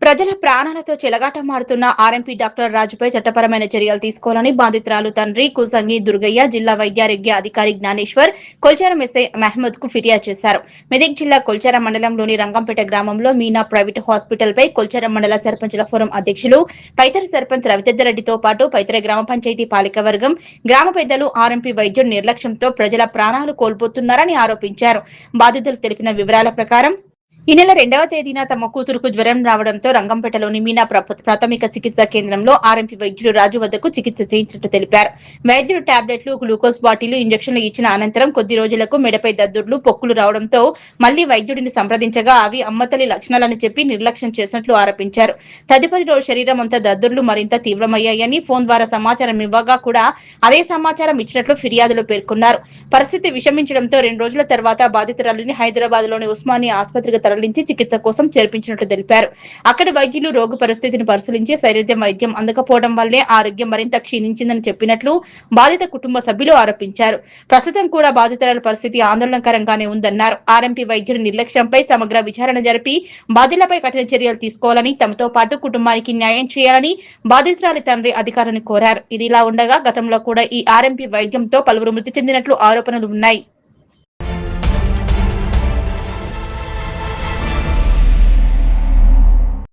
ప్రజల ప్రాణాలతో చెలగాటమాడుతున్న RMP doctor రాజుపై చట్టపరమైన చర్యలు తీసుకోవాలని బాధితురాలు తండ్రి కుసంగి దుర్గయ్య జిల్లా వైద్యారోగ్య అధికారి జ్ఞానేశ్వర్ కొల్చారం ఎస్ఐ మహమ్మద్ కు ఫిర్యాదు చేశారు. మెదక్ జిల్లా కొల్చారం మండలంలోని రంగంపేట గ్రామంలో మీనా ప్రైవేట్ హాస్పిటల్ పై కొల్చారం మండల సర్పంచుల ఫోరం అధ్యక్షులు పైతర సర్పంచ్ రవితెద్దరెడ్డితో పాటు పైతర గ్రామ పంచాయతీ పాలికవర్గం గ్రామ పెద్దలు ఆర్ఎంపీ వైద్యుడు నిర్లక్ష్యంతో ప్రజల ప్రాణాలు కోల్పోతున్నారని ఆరోపించారు. బాధితులు తెలిపిన వివరాల ప్రకారం ఈ నెల 2వ తేదీన తమ కూతురుకు జ్వరం రావడంతో రంగంపేటలోని మీనా ప్రాథమిక చికిత్సా కేంద్రంలో ఆర్ఎంపీ వైద్యుడు రాజు వద్దకు చికిత్స చేయించినట్టు తెలిపారు. వైద్యుడు టాబ్లెట్లు, గ్లూకోజ్ బాటిల్, ఇంజక్షన్లు ఇచ్చిన అనంతరం కొద్ది రోజులకు మెడపై దద్దుర్లు, పొక్కులు రావడంతో మళ్లీ వైద్యుడిని సంప్రదించగా అవి అమ్మతల్లి లక్షణాలని చెప్పి నిర్లక్ష్యం చేసినట్లు ఆరోపించారు. తదుపరి రోజు శరీరం అంతా దద్దుర్లు మరింత తీవ్రమయ్యాయని ఫోన్ ద్వారా సమాచారం ఇవ్వగా కూడా అదే సమాచారం ఇచ్చినట్లు ఫిర్యాదులో పేర్కొన్నారు. పరిస్థితి విషమించడంతో 2 రోజుల తర్వాత బాధితురాలిని హైదరాబాద్ లోని ఉస్మానియా ఆసుపత్రికి తరలించి చికిత్స కోసం చేర్పించినట్లు తెలిపారు. అక్కడి వైద్యులు రోగి పరిస్థితిని పరిశీలించి శైర్యం వైద్యం అందకపోవడం వల్లే ఆరోగ్యం మరింత క్షీణించిందని చెప్పినట్లు బాధిత కుటుంబ సభ్యులు ఆరోపించారు. ప్రస్తుతం కూడా బాధితురాల పరిస్థితి ఆందోళనకరంగానే ఉందన్నారు. ఆర్ఎంపీ వైద్యుడి నిర్లక్ష్యంపై సమగ్ర విచారణ జరిపి బాధితులపై కఠిన చర్యలు తీసుకోవాలని, తమతో పాటు కుటుంబానికి న్యాయం చేయాలని బాధితురాలి తండ్రి అధికారులను కోరారు. ఇదిలా ఉండగా గతంలో కూడా ఈ ఆర్ఎంపీ వైద్యంతో పలువురు మృతి చెందినట్లు ఆరోపణలు ఉన్నాయి.